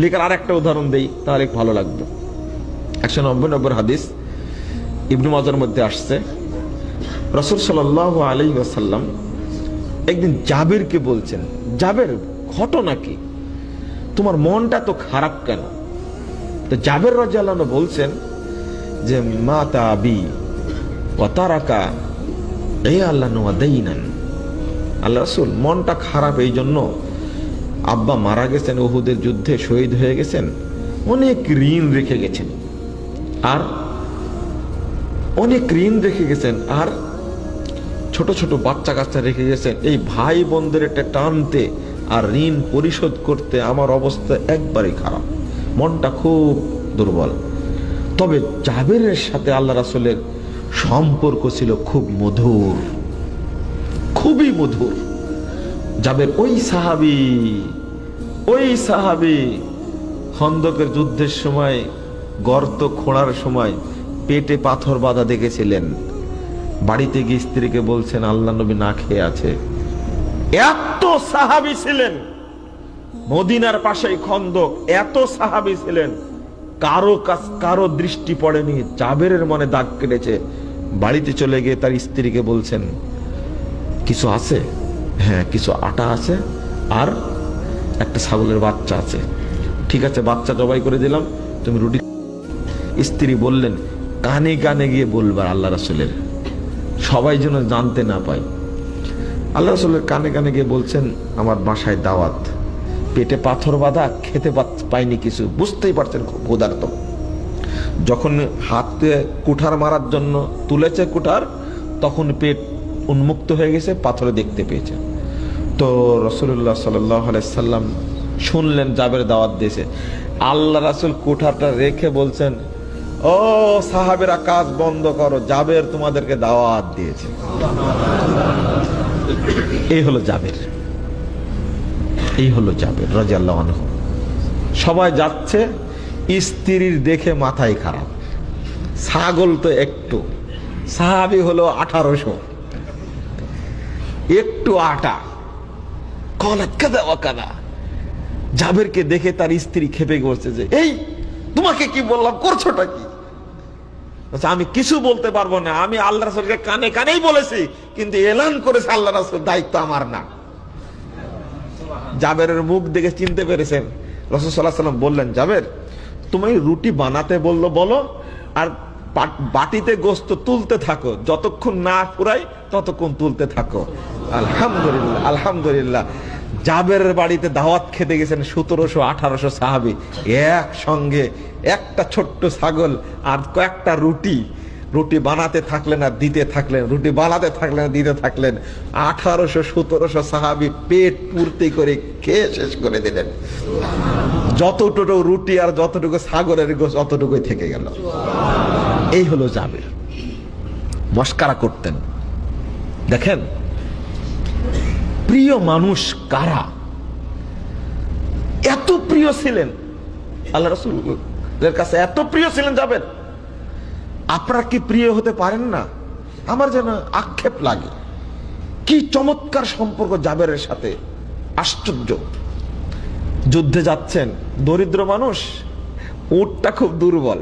লেখার আর একটা উদাহরণ দেই, তাহলে ভালো লাগবে। 190 নম্বর হাদিস, ইবনে মাজার মধ্যে আসছে, রাসূল সাল্লাল্লাহু আলাইহি ওয়াসাল্লাম একদিন জাবেরকে বলছেন, জাবের ঘটনা কি, তোমার মনটা তো খারাপ কেন? তো জাবের রাদিয়াল্লাহু আনহু বলছেন যে মাতা আবি ওয়া তারাকা ইয়ালান ওয়া দাইনান। আল্লাহ রাসূল, মনটা খারাপ এই জন্য, আব্বা মারা গেছেন, উহুদের যুদ্ধে শহীদ হয়ে গেছেন, অনেক ঋণ রেখে গেছেন, আর অনেক ঋণ রেখে গেছেন, আর ছোট ছোট বাচ্চা কাচ্চা রেখে গেছেন। এই ভাই বোনদের একটা টানতে আর ঋণ পরিশোধ করতে আমার অবস্থা একবারেই খারাপ, মনটা খুব দুর্বল। তবে জাবেরের সাথে আল্লাহ রাসূলের সম্পর্ক ছিল খুব মধুর, খুবই মধুর। জাবের ওই সাহাবী খন্দকের যুদ্ধের সময় গর্ত খোঁড়ার সময় পেটে পাথর বাঁধা দেখেছিলেন, বাড়িতে গিয়ে স্ত্রীকে বলছেন আল্লাহ নবী না খেয়ে আছে। এত সাহাবী ছিলেন, মদিনার পাশেই খন্দক, এত সাহাবী ছিলেন, কারো দৃষ্টি পড়েনি। জাবেরের মনে দাগ কেটেছে। বাড়িতে চলে গিয়ে তার স্ত্রীকে বলছেন কিছু আছে? হ্যাঁ, কিছু আটা আছে আর একটা ছাগলের বাচ্চা আছে। ঠিক আছে, বাচ্চা জবাই করে দিলাম, তুমি রুটি। স্ত্রী বললেন কানে কানে গিয়ে বলবার আল্লাহ রাসূলের, সবাই যেন জানতে না পায়। আল্লাহ রাসূলের কানে কানে গিয়ে বলছেন আমার বাসায় দাওয়াত, পেটে পাথর বাঁধা, খেতে পাইনি কিছু, বুঝতেই পারছেন খুব ক্ষুধার্ত। যখন হাতে কুঠার মারার জন্য তুলেছে কুঠার, তখন পেট উন্মুক্ত হয়ে গেছে, পাথরে দেখতে পেয়েছে। তো রাসূলুল্লাহ সাল্লাল্লাহু আলাইহি সাল্লাম শুনলেন জাবের দাওয়াত দিয়েছে। আল্লাহ রাসূল কুঠারটা রেখে বলছেন ও সাহাবেরা কাজ বন্ধ করো, জাবের তোমাদেরকে দাওয়াত দিয়েছে। এই হলো জাবের রাদিয়াল্লাহু আনহু। সবাই যাচ্ছে, স্ত্রীর দেখে মাথায় খারাপ, ছাগল তো একটু, সাহাবী হলো 1800, একটু আটা, কলাত কাদা ওয়া কাদা। জাবেরকে দেখে তার স্ত্রী খেপে গেছে যে এই তোমাকে কি বললাম, করছোটা কি? আমি কিছু বলতে পারবো না, আমি আল্লাহ রাসূলকে কানে কানেই বলেছি, কিন্তু এলান করেছে আল্লাহ রাসূল, দায়িত্ব আমার না। জাবেরের মুখ দেখে চিনতে পেরেছেন। রাসূল সাল্লাল্লাহু আলাইহি ওয়াসাল্লাম বললেন জাবের, তুমি রুটি বানাতে বলো, আর বাটিতে গোশত তুলতে থাকো, যতক্ষণ না ফুরাই ততক্ষণ তুলতে থাকো। আলহামদুলিল্লাহ, আলহামদুলিল্লাহ। জাবেরের বাড়িতে দাওয়াত খেতে গেছেন 1700-1800 সাহাবী একসঙ্গে, একটা ছোট্ট ছাগল আর কয়েকটা রুটি বানাতে থাকলেন আর দিতে থাকলেন, রুটি বানাতে থাকলেন দিতে থাকলেন। 1800-1700 সাহাবী পেট পূর্তি করে খেয়ে শেষ করে দিলেন। যতটুকু রুটি আর যতটুকু ছাগলের গোশত অতটুকুই থেকে গেল। এই হলো জাবের, মস্কারা করতেন। দেখেন প্রিয় মানুষ কারা, এত প্রিয় ছিলেন আল্লাহ রাসূলের কাছে, এত প্রিয় ছিলেন জাবের। আপনারা কি প্রিয় হতে পারেন না? আমার যেন আক্ষেপ লাগে। কি চমৎকার সম্পর্ক জাবেরের সাথে, আশ্চর্য। যুদ্ধে যাচ্ছেন, দরিদ্র মানুষ, উটটা খুব দুর্বল।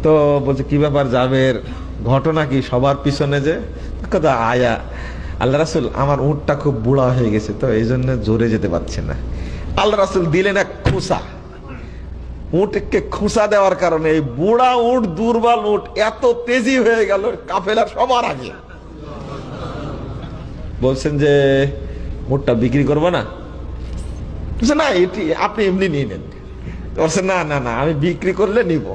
তো বলছে কি ব্যাপার জাবের, ঘটনা কি? সবার পিছনে যে কথা আয়া, আল্লাহ রাসূল আমার উটটা খুব বুড়া হয়ে গেছে, তো এই জন্য জোরে যেতে পারছে না। আল্লাহ রাসূল দিলেন এক খুসা। উটকে খুসা দেওয়ার কারণে এই বুড়া উট, দুর্বল উট এত তেজি হয়ে গেল কাফেলার সবার আগে। বলছেন যে উটটা বিক্রি করবো না? না, এটি আপনি এমনি নিয়ে নেন। বলছে না না না, আমি বিক্রি করলে নিব।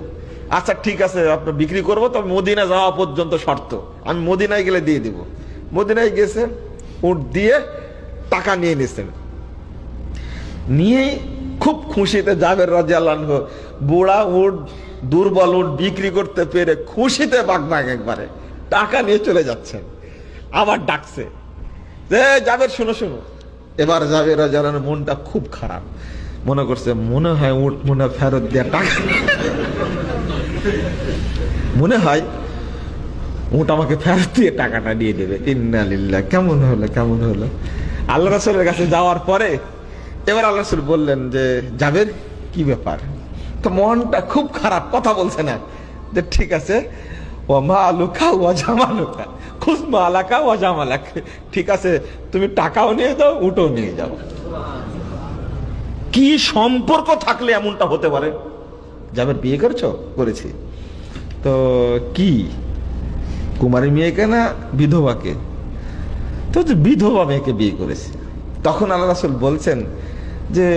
আচ্ছা ঠিক আছে, আপনার বিক্রি করবো, তবে মদিনা যাওয়া পর্যন্ত শর্ত, আমি মদিনায় গেলে দিয়ে দিব। মদিনায় গেছে, উট দিয়ে টাকা নিয়ে নিছেন, নিয়ে খুব খুশিতে জাবের রাদিয়াল্লাহু আনহু, বুড়া উট, দুর্বল উট বিক্রি করতে পেরে খুশিতে বাগবাগ, একবারে টাকা নিয়ে চলে যাচ্ছেন। আবার ডাকছে যে জাবের শুনো। এবার জাবের রাদিয়াল্লাহু আনহু মনটা খুব খারাপ, মনে করছে মনে হয় উট মনে ফেরত দেওয়া টাকা, মনে হয় উট আমাকে ফেরত দিয়ে টাকাটা নিয়ে দেবে। ইন্না লিল্লাহ, কেমন হলো। আল্লাহ রাসূলের কাছে যাওয়ার পরে এবার আল্লাহ রাসূল বললেন যে জাবের কি ব্যাপার? তো মনটা খুব খারাপ, কথা বলছে না। যে ঠিক আছে, ওয়া মালুকা ওয়া জামালুকা খুজ মালাকা ওয়া জামালাক, ঠিক আছে তুমি টাকাও নিয়ে যাও, উটও নিয়ে যাও। কি সম্পর্ক থাকলে এমনটা হতে পারে? জাবের বিয়ে করছো? করেছি। তো কি কুমারী মেয়েকে না বিধবাকে? তো বিধবা মেয়েকে বিয়ে করেছে। তখন আল্লাহ রাসূল বলছেন যে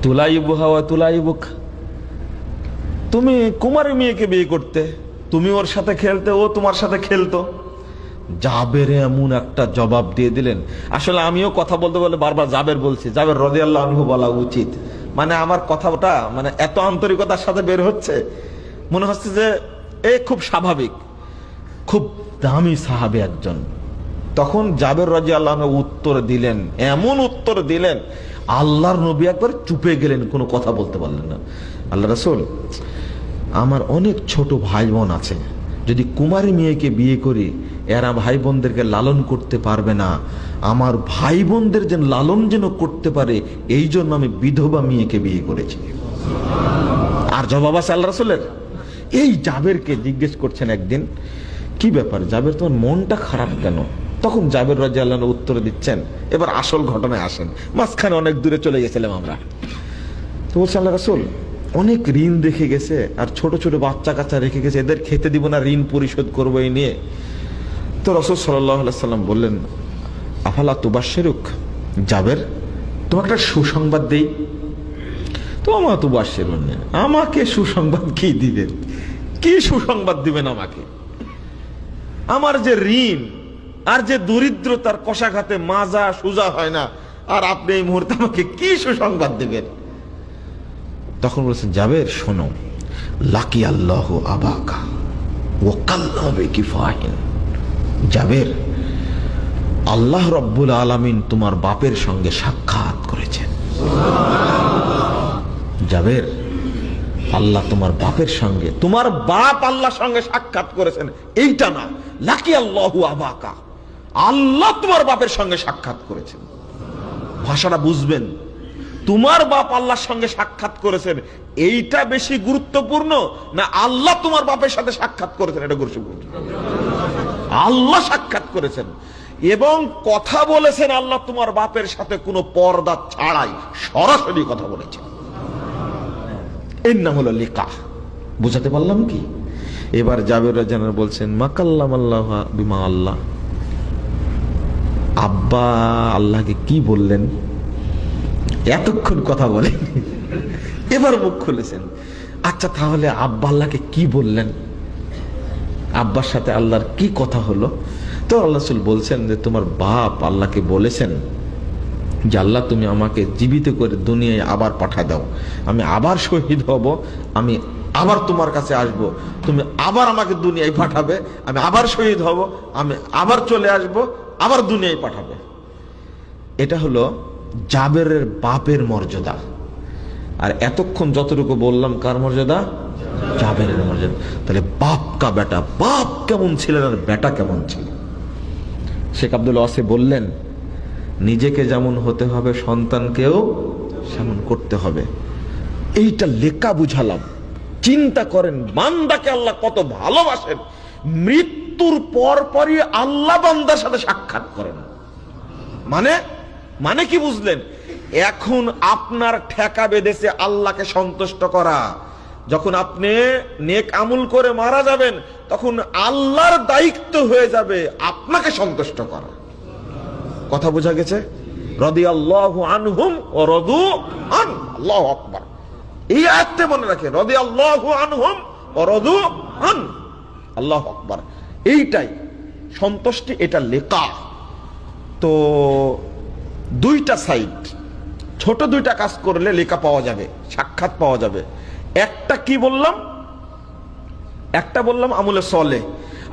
তুলাইবুহা ওয়া তুলাইবুক, তুমি কুমারী মেয়েকে বিয়ে করতে, তুমি ওর সাথে খেলতে, ও তোমার সাথে খেলতো। জাবের এমন একটা জবাব দিয়ে দিলেন, আসলে আমিও কথা বলতে বলে বারবার জাবের বলছি, জাবের রাদিয়াল্লাহু আনহু বলা উচিত। মানে আমার কথাটা মানে এত আন্তরিকতার সাথে বের হচ্ছে, মনে হচ্ছে যে এ খুব স্বাভাবিক, খুব দামি সাহাবী একজন। তখন জাবের রাদিয়াল্লাহু আনহু উত্তর দিলেন, এমন উত্তর দিলেন আল্লাহর নবী একবার চুপে গেলেন, কোনো কথা বলতে পারলেন না। আল্লাহ রাসূল, আমার অনেক ছোট ভাই বোন আছে, যদি কুমারী মেয়েকে বিয়ে করি এরা ভাই বোনদেরকে লালন করতে পারবে না, আমার ভাই বোনদের যেন লালন যেন করতে পারে, এই জন্য আমি বিধবা মেয়েকে বিয়ে করেছি। আর জবাব আছে আল্লাহ রাসূলের। এই জাবেরকে জিজ্ঞেস করছেন একদিন, কি ব্যাপার জাবের, তোমার মনটা খারাপ কেন? তখন জাবের রাদিয়াল্লাহু আনহু উত্তর দিচ্ছেন। এবার আসল ঘটনায় আসেন, মাঝখানে অনেক দূরে চলে গেছিলাম আমরা। তো বলছে আল্লাহ রাসূল, অনেক ঋণ রেখে গেছে, আর ছোট ছোট বাচ্চা কাচ্চা রেখে গেছে, এদের খেতে দিব না, ঋণ পরিশোধ করবো এই নিয়ে। তো রাসূল সাল্লাল্লাহু আলাইহি সাল্লাম বললেন, আফালা তুবাশশিরুক, জাবের তোমাকে একটা সুসংবাদ দেই। তো আমা তুবাশশিরুন, আমাকে সুসংবাদ কি দিবেন? কি সুসংবাদ দিবেন আমাকে? আমার যে ঋণ আর যে দরিদ্রতার কষাঘাতে মাজা সোজা হয় না, আর আপনি এই মুহূর্তে আমাকে কি সুসংবাদ দিবেন? তখন বলেছেন, জাবের শোনো, লাকি আল্লাহ আবাকা ওয়া কাল্লামা বিকি ফাহিন, জাবের আল্লাহ রব্বুল আলামিন তোমার বাপের সঙ্গে সাক্ষাৎ করেছেন। জাবের আল্লাহ তোমার বাপের সঙ্গে, তোমার বাপ আল্লাহর সঙ্গে সাক্ষাৎ করেছেন, এইটা না, লাকি আল্লাহু আবাকা, আল্লাহ তোমার বাপের সঙ্গে সাক্ষাৎ করেছেন। ভাষাটা বুঝবেন, তোমার বাপ আল্লাহর সঙ্গে সাক্ষাৎ করেছেন, এইটা বেশি গুরুত্বপূর্ণ না আল্লাহ তোমার বাপের সাথে সাক্ষাৎ করেছেন? এটা গুরুত্বপূর্ণ। আল্লাহ সাক্ষাৎ করেছেন এবং কথা বলেছেন আল্লাহ তোমার বাপের সাথে কোনো পর্দা ছাড়াই, সরাসরি কথা বলেছেন। এর নাম হলো লিকা। বুঝাতে পারলাম কি? এবার জাবের রাদিয়াল্লাহু আনহু বলছেন, মাকাল্লামাল্লাহ বিমা, আল্লাহ আব্বা আল্লাহকে কি বললেন? এতক্ষণ কথা বলেন, এবার মুখ খুলেছেন। আচ্ছা তাহলে আব্বা আল্লাহকে কি বললেন? আব্বার সাথে আল্লাহর কি কথা হলো? তো আল্লাহ রাসূল বলছেন যে তোমার বাপ আল্লাহকে বলেছেন যে আল্লাহ তুমি আমাকে জীবিত করে দুনিয়ায় আবার পাঠা দাও, আমি আবার শহীদ হব, আমি আবার তোমার কাছে আসব, তুমি আবার আমাকে দুনিয়ায় পাঠাবে, আমি আবার শহীদ হব, আমি আবার চলে আসব, আবার দুনিয়ায় পাঠাবে। এটা হলো জাবেরের বাপের মর্যাদা। আর এতক্ষণ যতটুকু বললাম কার মর্যাদা? জাবেরের মর্যাদা। তাহলে বাপ কা বেটা, বাপ কেমন ছিলেন আর বেটা কেমন ছিল? শেখ আব্দুল ওয়াসি বললেন, নিজেকে যেমন হতে হবে সন্তানকেও সেমন করতে হবে। এইটা লেখা বুঝালাম। চিন্তা করেন, বান্দাকে আল্লাহ কত ভালোবাসেন, মৃত্যুর পর পরই আল্লাহ বান্দার সাথে সাক্ষাৎ করেন। মানে কি বুঝলেন? এখন আপনার ঠেকা বেঁধেছে আল্লাহকে সন্তুষ্ট করা। যখন আপনি নেক আমল করে মারা যাবেন, তখন আল্লাহর দায়িত্ব হয়ে যাবে আপনাকে সন্তুষ্ট করা। কথা বোঝা গেছে? রাদিয়াল্লাহু আনহুম ওয়া রাদু আন, আল্লাহু আকবার। এই আয়াতটা মনে রাখে, রাদিয়াল্লাহু আনহুম ওয়া রাদু আন, আল্লাহু আকবার। এইটাই সন্তুষ্টি, এটা লেখা। তো দুইটা সাইড, ছোট দুইটা কাজ করলে লেখা পাওয়া যাবে, সাক্ষাৎ পাওয়া যাবে। একটা কি বললাম? একটা বললাম আমলে সলে,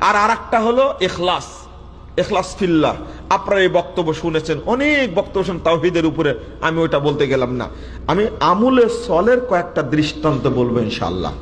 আর আরেকটা হলো ইখলাস, ইখলাস ফিল্লাহ। আপনারা এই বক্তব্য শুনেছেন, অনেক বক্তব্য শুনেছেন তাওহীদের উপরে, আমি ওইটা বলতে গেলাম না। আমি আমলে সলের কয়েকটা দৃষ্টান্ত বলবো ইনশাআল্লাহ।